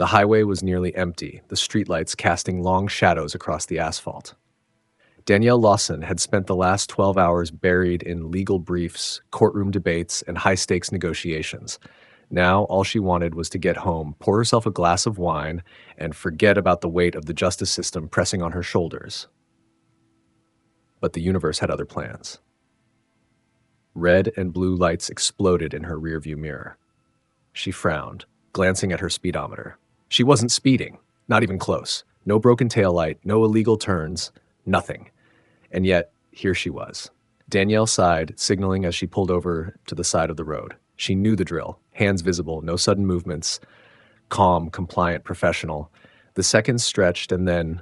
The highway was nearly empty, the streetlights casting long shadows across the asphalt. Danielle Lawson had spent the last 12 hours buried in legal briefs, courtroom debates, and high-stakes negotiations. Now, all she wanted was to get home, pour herself a glass of wine, and forget about the weight of the justice system pressing on her shoulders. But the universe had other plans. Red and blue lights exploded in her rearview mirror. She frowned, glancing at her speedometer. She wasn't speeding, not even close. No broken taillight, no illegal turns, nothing. And yet, here she was. Danielle sighed, signaling as she pulled over to the side of the road. She knew the drill. Hands visible, no sudden movements. Calm, compliant, professional. The seconds stretched and then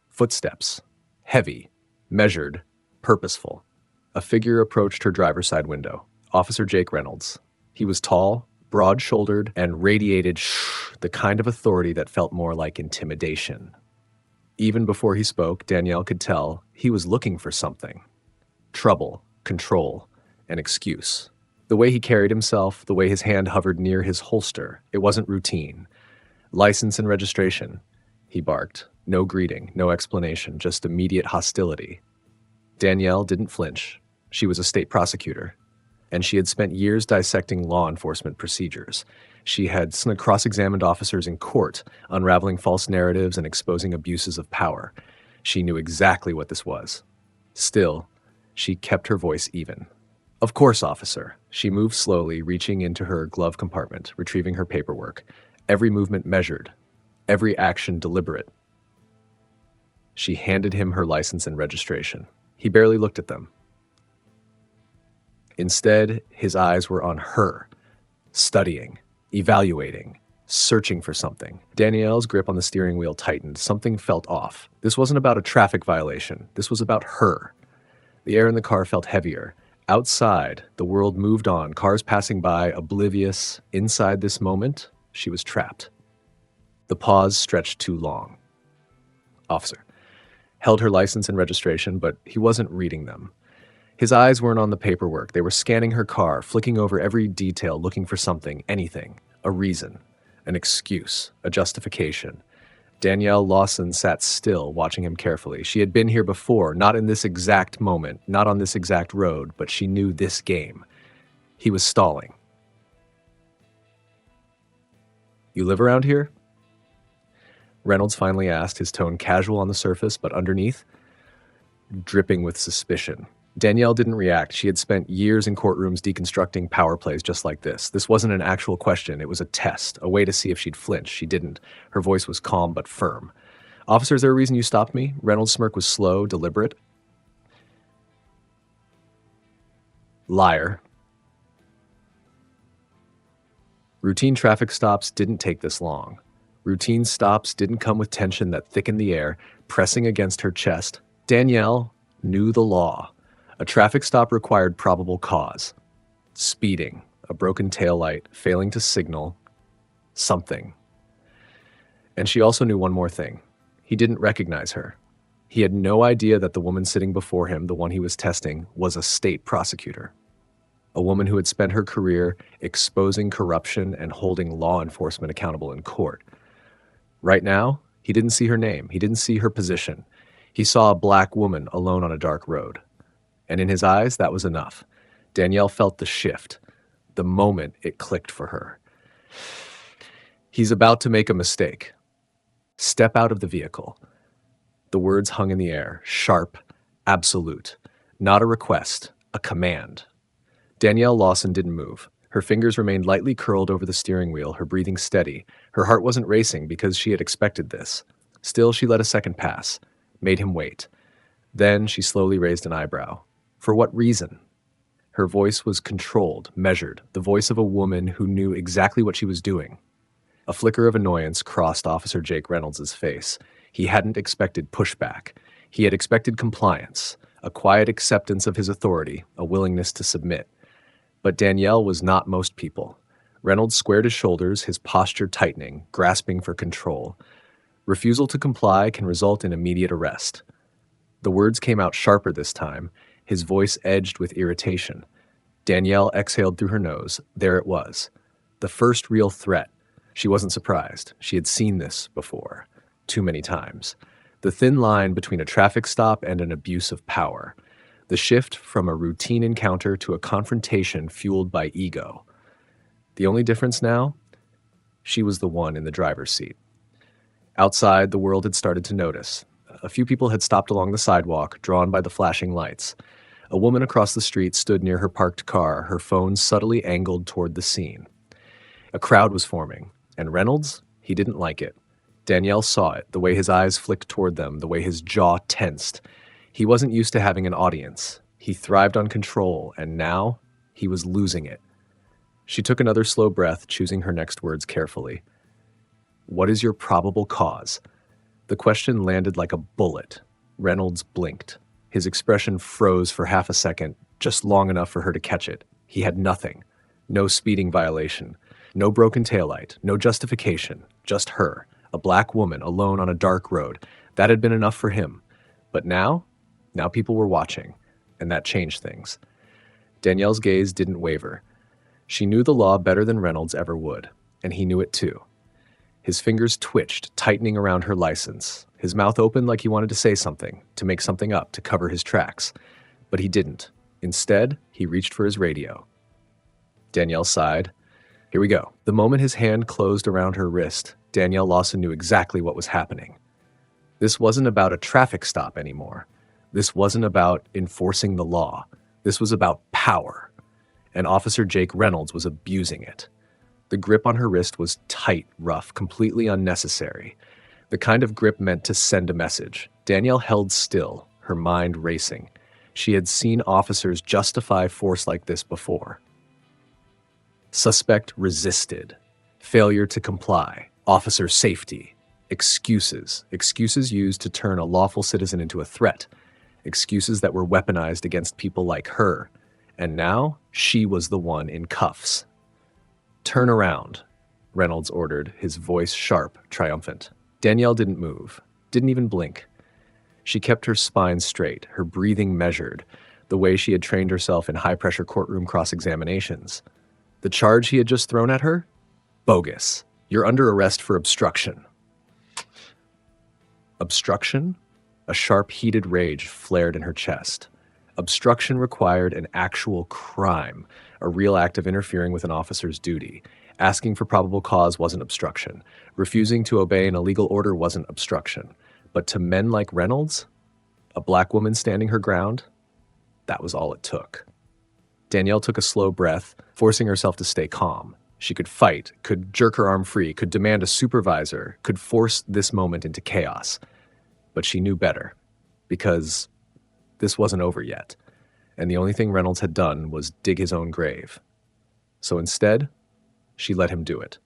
footsteps. Heavy, measured, purposeful. A figure approached her driver's side window. Officer Jake Reynolds. He was tall, broad-shouldered, and radiated the kind of authority that felt more like intimidation. Even before he spoke, Danielle could tell he was looking for something. Trouble, control, an excuse. The way he carried himself, the way his hand hovered near his holster, it wasn't routine. License and registration, he barked. No greeting, no explanation, just immediate hostility. Danielle didn't flinch. She was a state prosecutor, and she had spent years dissecting law enforcement procedures. She had cross-examined officers in court, unraveling false narratives and exposing abuses of power. She knew exactly what this was. Still, she kept her voice even. Of course, officer. She moved slowly, reaching into her glove compartment, retrieving her paperwork. Every movement measured, every action deliberate. She handed him her license and registration. He barely looked at them. Instead, his eyes were on her, studying, evaluating, searching for something. Danielle's grip on the steering wheel tightened. Something felt off. This wasn't about a traffic violation. This was about her. The air in the car felt heavier. Outside, the world moved on, cars passing by, oblivious. Inside this moment, she was trapped. The pause stretched too long. Officer held her license and registration, but he wasn't reading them. His eyes weren't on the paperwork. They were scanning her car, flicking over every detail, looking for something, anything, a reason, an excuse, a justification. Danielle Lawson sat still, watching him carefully. She had been here before, not in this exact moment, not on this exact road, but she knew this game. He was stalling. You live around here? Reynolds finally asked, his tone casual on the surface, but underneath, dripping with suspicion. Danielle didn't react. She had spent years in courtrooms deconstructing power plays just like this. This wasn't an actual question. It was a test, a way to see if she'd flinch. She didn't. Her voice was calm but firm. Officer, is there a reason you stopped me? Reynolds' smirk was slow, deliberate. Liar. Routine traffic stops didn't take this long. Routine stops didn't come with tension that thickened the air, pressing against her chest. Danielle knew the law. A traffic stop required probable cause. Speeding, a broken taillight, failing to signal, something. And she also knew one more thing. He didn't recognize her. He had no idea that the woman sitting before him, the one he was testing, was a state prosecutor. A woman who had spent her career exposing corruption and holding law enforcement accountable in court. Right now, he didn't see her name. He didn't see her position. He saw a black woman alone on a dark road. And in his eyes, that was enough. Danielle felt the shift. The moment it clicked for her. He's about to make a mistake. Step out of the vehicle. The words hung in the air, sharp, absolute. Not a request, a command. Danielle Lawson didn't move. Her fingers remained lightly curled over the steering wheel, her breathing steady. Her heart wasn't racing because she had expected this. Still, she let a second pass, made him wait. Then she slowly raised an eyebrow. For what reason? Her voice was controlled, measured, the voice of a woman who knew exactly what she was doing. A flicker of annoyance crossed Officer Jake Reynolds' face. He hadn't expected pushback. He had expected compliance, a quiet acceptance of his authority, a willingness to submit. But Danielle was not most people. Reynolds squared his shoulders, his posture tightening, grasping for control. Refusal to comply can result in immediate arrest. The words came out sharper this time, his voice edged with irritation. Danielle exhaled through her nose. There it was. The first real threat. She wasn't surprised. She had seen this before, too many times. The thin line between a traffic stop and an abuse of power. The shift from a routine encounter to a confrontation fueled by ego. The only difference now? She was the one in the driver's seat. Outside, the world had started to notice. A few people had stopped along the sidewalk, drawn by the flashing lights. A woman across the street stood near her parked car, her phone subtly angled toward the scene. A crowd was forming, and Reynolds, he didn't like it. Danielle saw it, the way his eyes flicked toward them, the way his jaw tensed. He wasn't used to having an audience. He thrived on control, and now he was losing it. She took another slow breath, choosing her next words carefully. What is your probable cause? The question landed like a bullet. Reynolds blinked. His expression froze for half a second, just long enough for her to catch it. He had nothing. No speeding violation. No broken taillight. No justification. Just her. A black woman alone on a dark road. That had been enough for him. But now people were watching, and that changed things. Danielle's gaze didn't waver. She knew the law better than Reynolds ever would, and he knew it too. His fingers twitched, tightening around her license. His mouth opened like he wanted to say something, to make something up, to cover his tracks. But he didn't. Instead, he reached for his radio. Danielle sighed. Here we go. The moment his hand closed around her wrist, Danielle Lawson knew exactly what was happening. This wasn't about a traffic stop anymore. This wasn't about enforcing the law. This was about power. And Officer Jake Reynolds was abusing it. The grip on her wrist was tight, rough, completely unnecessary. The kind of grip meant to send a message. Danielle held still, her mind racing. She had seen officers justify force like this before. Suspect resisted. Failure to comply. Officer safety. Excuses. Excuses used to turn a lawful citizen into a threat. Excuses that were weaponized against people like her. And now, she was the one in cuffs. Turn around, Reynolds ordered, his voice sharp, triumphant. Danielle didn't move, didn't even blink. She kept her spine straight, her breathing measured, the way she had trained herself in high-pressure courtroom cross-examinations. The charge he had just thrown at her? Bogus. You're under arrest for obstruction. Obstruction? A sharp, heated rage flared in her chest. Obstruction required an actual crime, a real act of interfering with an officer's duty. Asking for probable cause wasn't obstruction. Refusing to obey an illegal order wasn't obstruction. But to men like Reynolds, a black woman standing her ground, that was all it took. Danielle took a slow breath, forcing herself to stay calm. She could fight, could jerk her arm free, could demand a supervisor, could force this moment into chaos. But she knew better, because this wasn't over yet, and the only thing Reynolds had done was dig his own grave. So instead, she let him do it.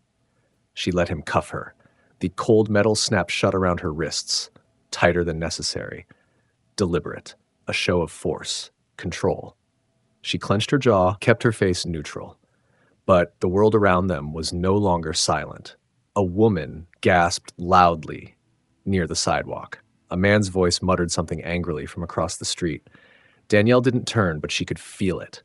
She let him cuff her. The cold metal snapped shut around her wrists, tighter than necessary. Deliberate, a show of force, control. She clenched her jaw, kept her face neutral. But the world around them was no longer silent. A woman gasped loudly near the sidewalk. A man's voice muttered something angrily from across the street. Danielle didn't turn, but she could feel it.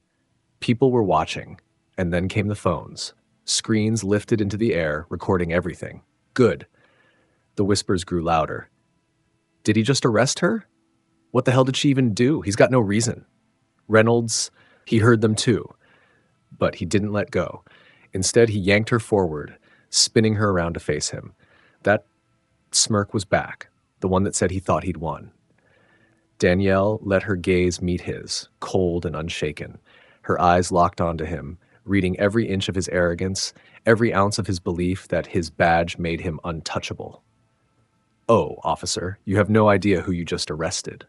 People were watching, and then came the phones. Screens lifted into the air, recording everything. Good. The whispers grew louder. Did he just arrest her? What the hell did she even do? He's got no reason. Reynolds, he heard them too. But he didn't let go. Instead, he yanked her forward, spinning her around to face him. That smirk was back. The one that said he thought he'd won. Danielle let her gaze meet his, cold and unshaken. Her eyes locked onto him, reading every inch of his arrogance, every ounce of his belief that his badge made him untouchable. Oh, officer, you have no idea who you just arrested.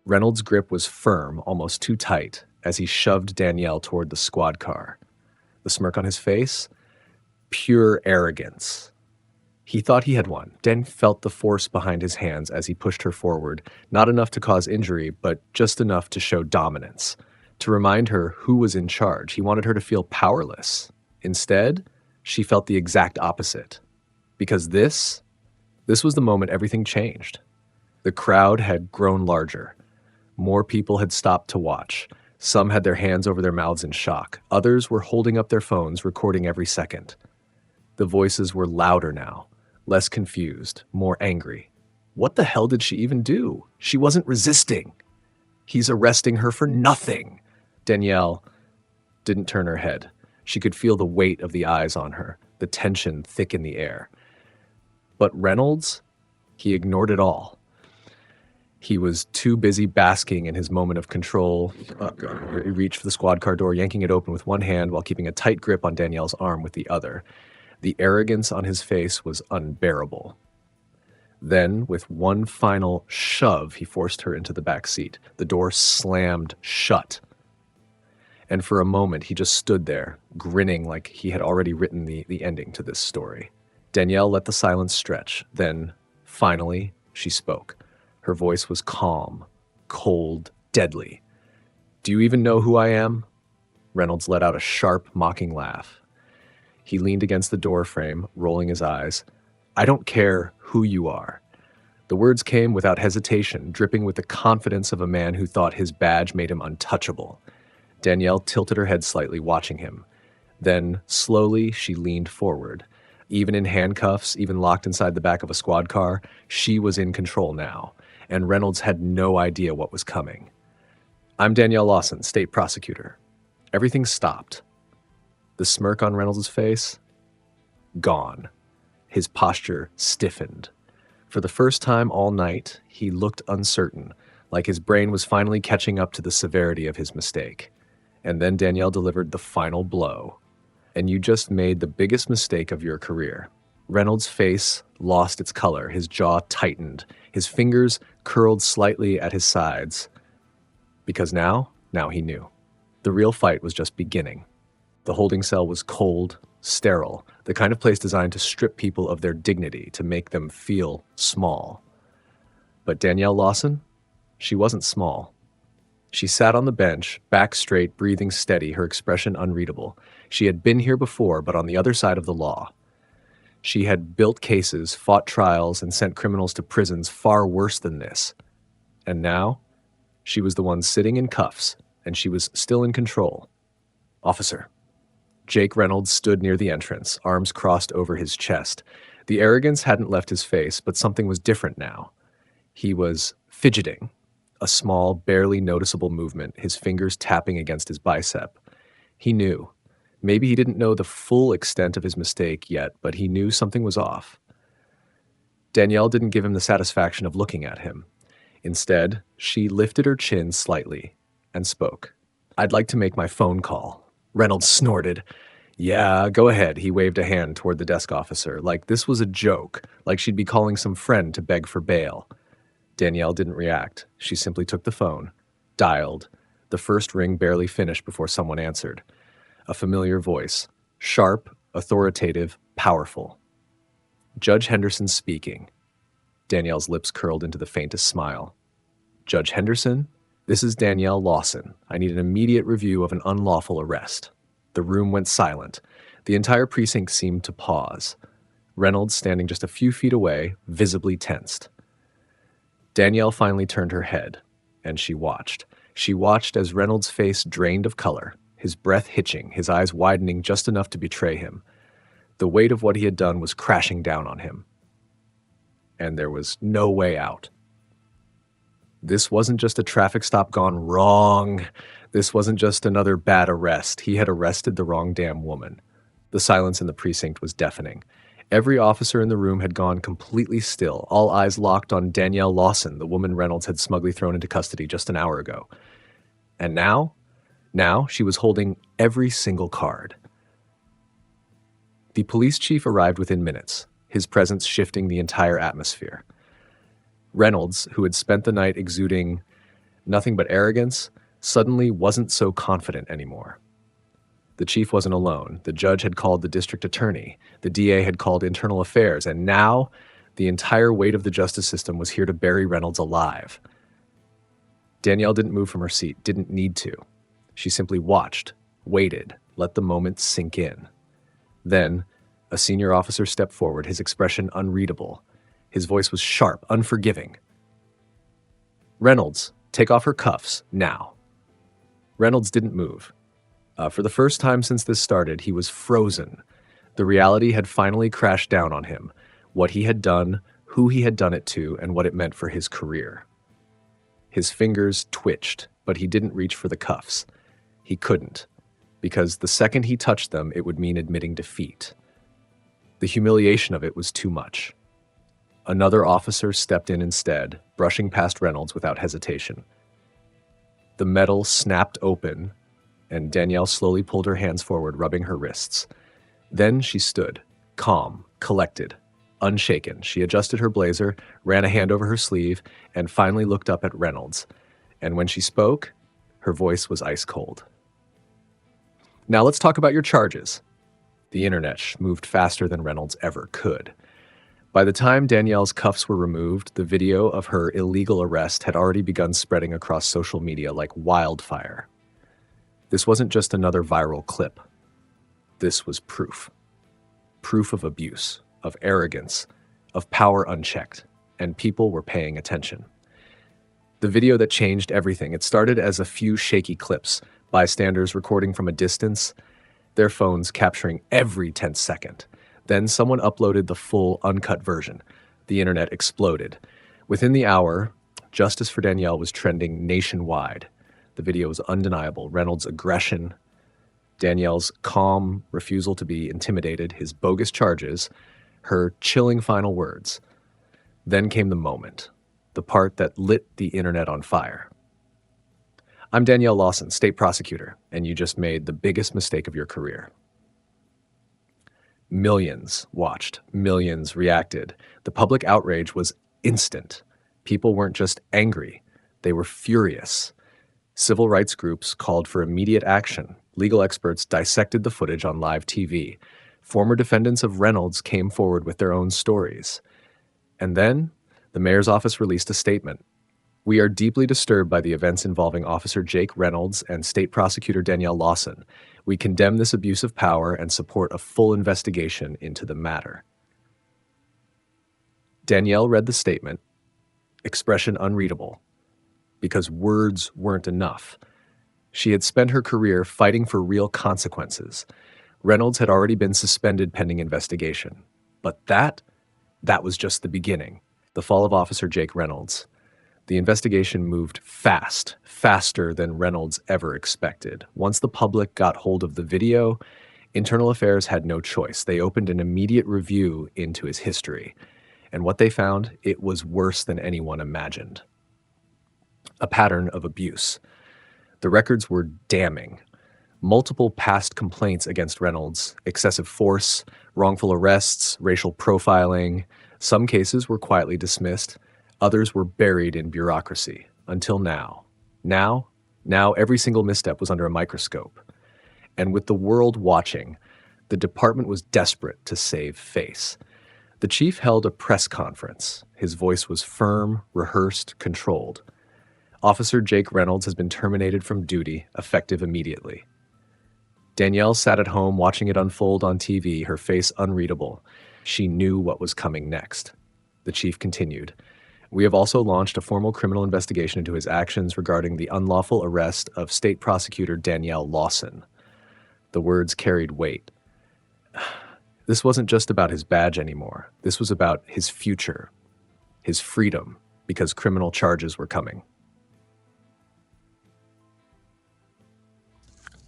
Reynolds' grip was firm, almost too tight, as he shoved Danielle toward the squad car. The smirk on his face? Pure arrogance. He thought he had won. Dan felt the force behind his hands as he pushed her forward, not enough to cause injury, but just enough to show dominance, to remind her who was in charge. He wanted her to feel powerless. Instead, she felt the exact opposite. Because this was the moment everything changed. The crowd had grown larger. More people had stopped to watch. Some had their hands over their mouths in shock. Others were holding up their phones, recording every second. The voices were louder now, less confused, more angry. What the hell did she even do? She wasn't resisting. He's arresting her for nothing. Danielle didn't turn her head. She could feel the weight of the eyes on her, the tension thick in the air. But Reynolds, he ignored it all. He was too busy basking in his moment of control. He reached for the squad car door, yanking it open with one hand while keeping a tight grip on Danielle's arm with the other. The arrogance on his face was unbearable. Then, with one final shove, he forced her into the back seat. The door slammed shut. And for a moment, he just stood there, grinning like he had already written the ending to this story. Danielle let the silence stretch. Then, finally, she spoke. Her voice was calm, cold, deadly. "Do you even know who I am?" Reynolds let out a sharp, mocking laugh. He leaned against the door frame, rolling his eyes. "I don't care who you are." The words came without hesitation, dripping with the confidence of a man who thought his badge made him untouchable. Danielle tilted her head slightly, watching him. Then, slowly, she leaned forward. Even in handcuffs, even locked inside the back of a squad car, she was in control now, and Reynolds had no idea what was coming. "I'm Danielle Lawson, state prosecutor." Everything stopped. The smirk on Reynolds' face? Gone. His posture stiffened. For the first time all night, he looked uncertain, like his brain was finally catching up to the severity of his mistake. And then Danielle delivered the final blow. "And you just made the biggest mistake of your career." Reynolds' face lost its color, his jaw tightened, his fingers curled slightly at his sides. Because now he knew. The real fight was just beginning. The holding cell was cold, sterile, the kind of place designed to strip people of their dignity, to make them feel small. But Danielle Lawson? She wasn't small. She sat on the bench, back straight, breathing steady, her expression unreadable. She had been here before, but on the other side of the law. She had built cases, fought trials, and sent criminals to prisons far worse than this. And now, she was the one sitting in cuffs, and she was still in control. "Officer." Jake Reynolds stood near the entrance, arms crossed over his chest. The arrogance hadn't left his face, but something was different now. He was fidgeting, a small, barely noticeable movement, his fingers tapping against his bicep. He knew. Maybe he didn't know the full extent of his mistake yet, but he knew something was off. Danielle didn't give him the satisfaction of looking at him. Instead, she lifted her chin slightly and spoke. "I'd like to make my phone call." Reynolds snorted. "Yeah, go ahead." He waved a hand toward the desk officer, like this was a joke, like she'd be calling some friend to beg for bail. Danielle didn't react. She simply took the phone, dialed. The first ring barely finished before someone answered. A familiar voice, sharp, authoritative, powerful. "Judge Henderson speaking." Danielle's lips curled into the faintest smile. "Judge Henderson? This is Danielle Lawson. I need an immediate review of an unlawful arrest." The room went silent. The entire precinct seemed to pause. Reynolds, standing just a few feet away, visibly tensed. Danielle finally turned her head, and she watched. She watched as Reynolds' face drained of color, his breath hitching, his eyes widening just enough to betray him. The weight of what he had done was crashing down on him. And there was no way out. This wasn't just a traffic stop gone wrong. This wasn't just another bad arrest. He had arrested the wrong damn woman. The silence in the precinct was deafening. Every officer in the room had gone completely still, all eyes locked on Danielle Lawson, the woman Reynolds had smugly thrown into custody just an hour ago. And now she was holding every single card. The police chief arrived within minutes, his presence shifting the entire atmosphere. Reynolds, who had spent the night exuding nothing but arrogance, suddenly wasn't so confident anymore. The chief wasn't alone. The judge had called the district attorney. The DA had called internal affairs. And now, the entire weight of the justice system was here to bury Reynolds alive. Danielle didn't move from her seat, didn't need to. She simply watched, waited, let the moment sink in. Then, a senior officer stepped forward, his expression unreadable. His voice was sharp, unforgiving. "Reynolds, take off her cuffs, now." Reynolds didn't move. For the first time since this started, he was frozen. The reality had finally crashed down on him, what he had done, who he had done it to, and what it meant for his career. His fingers twitched, but he didn't reach for the cuffs. He couldn't, because the second he touched them, it would mean admitting defeat. The humiliation of it was too much. Another officer stepped in instead, brushing past Reynolds without hesitation. The metal snapped open, and Danielle slowly pulled her hands forward, rubbing her wrists. Then she stood, calm, collected, unshaken. She adjusted her blazer, ran a hand over her sleeve, and finally looked up at Reynolds. And when she spoke, her voice was ice cold. Now let's talk about your charges. The internet moved faster than Reynolds ever could. By the time Danielle's cuffs were removed, the video of her illegal arrest had already begun spreading across social media like wildfire. This wasn't just another viral clip. This was proof. Proof of abuse, of arrogance, of power unchecked, and people were paying attention. The video that changed everything, it started as a few shaky clips, bystanders recording from a distance, their phones capturing every 10th second. Then someone uploaded the full, uncut version. The internet exploded. Within the hour, justice for Danielle was trending nationwide. The video was undeniable. Reynolds' aggression, Danielle's calm refusal to be intimidated, his bogus charges, her chilling final words. Then came the moment, the part that lit the internet on fire. I'm Danielle Lawson, state prosecutor, and you just made the biggest mistake of your career. Millions watched, millions reacted. The public outrage was instant. People weren't just angry, they were furious. Civil rights groups called for immediate action. Legal experts dissected the footage on live TV. Former defendants of Reynolds came forward with their own stories. And then, the mayor's office released a statement. We are deeply disturbed by the events involving Officer Jake Reynolds and State Prosecutor Danielle Lawson. We condemn this abuse of power and support a full investigation into the matter. Danielle read the statement, expression unreadable, because words weren't enough. She had spent her career fighting for real consequences. Reynolds had already been suspended pending investigation. But that was just the beginning. The fall of Officer Jake Reynolds. The investigation moved fast, faster than Reynolds ever expected. Once the public got hold of the video, Internal Affairs had no choice. They opened an immediate review into his history. And what they found, it was worse than anyone imagined. A pattern of abuse. The records were damning. Multiple past complaints against Reynolds, excessive force, wrongful arrests, racial profiling. Some cases were quietly dismissed. Others were buried in bureaucracy. Until now. Now every single misstep was under a microscope. And with the world watching, the department was desperate to save face. The chief held a press conference. His voice was firm, rehearsed, controlled. Officer Jake Reynolds has been terminated from duty, effective immediately. Danielle sat at home watching it unfold on TV, her face unreadable. She knew what was coming next. The chief continued. We have also launched a formal criminal investigation into his actions regarding the unlawful arrest of State Prosecutor Danielle Lawson. The words carried weight. This wasn't just about his badge anymore. This was about his future, his freedom, because criminal charges were coming.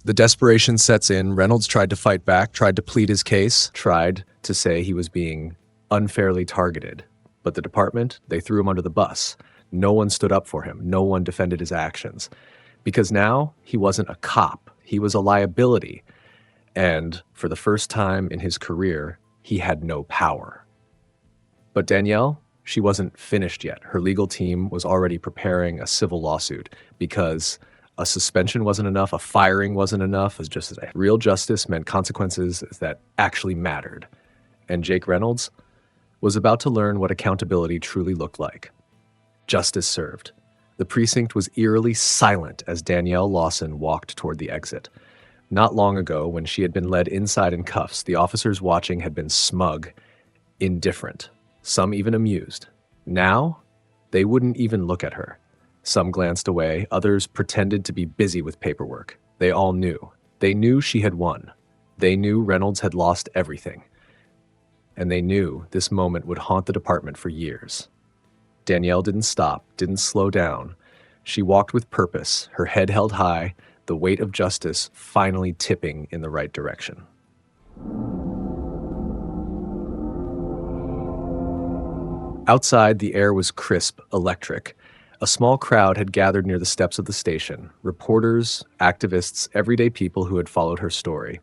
The desperation sets in. Reynolds tried to fight back, tried to plead his case, tried to say he was being unfairly targeted. But the department, they threw him under the bus. No one stood up for him. No one defended his actions. Because now he wasn't a cop. He was a liability. And for the first time in his career, he had no power. But Danielle, she wasn't finished yet. Her legal team was already preparing a civil lawsuit because a suspension wasn't enough, a firing wasn't enough. It was just that real justice meant consequences that actually mattered. And Jake Reynolds was about to learn what accountability truly looked like. Justice served. The precinct was eerily silent as Danielle Lawson walked toward the exit. Not long ago, when she had been led inside in cuffs, the officers watching had been smug, indifferent, some even amused. Now, they wouldn't even look at her. Some glanced away, others pretended to be busy with paperwork. They all knew. They knew she had won. They knew Reynolds had lost everything, and they knew this moment would haunt the department for years. Danielle didn't stop, didn't slow down. She walked with purpose, her head held high, the weight of justice finally tipping in the right direction. Outside, the air was crisp, electric. A small crowd had gathered near the steps of the station, reporters, activists, everyday people who had followed her story.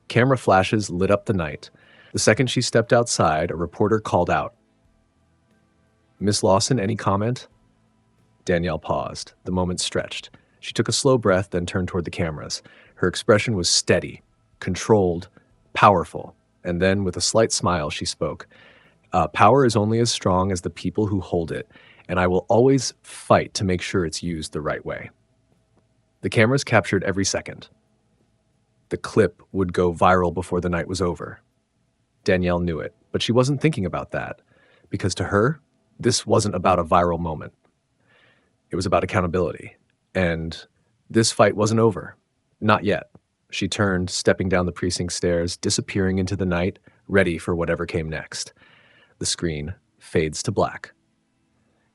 Camera flashes lit up the night. The second she stepped outside, a reporter called out, "Miss Lawson, any comment?" Danielle paused. The moment stretched. She took a slow breath, then turned toward the cameras. Her expression was steady, controlled, powerful. And then, with a slight smile, she spoke. Power is only as strong as the people who hold it, and I will always fight to make sure it's used the right way." The cameras captured every second. The clip would go viral before the night was over. Danielle knew it, but she wasn't thinking about that, because to her, this wasn't about a viral moment. It was about accountability. And this fight wasn't over. Not yet. She turned, stepping down the precinct stairs, disappearing into the night, ready for whatever came next. The screen fades to black.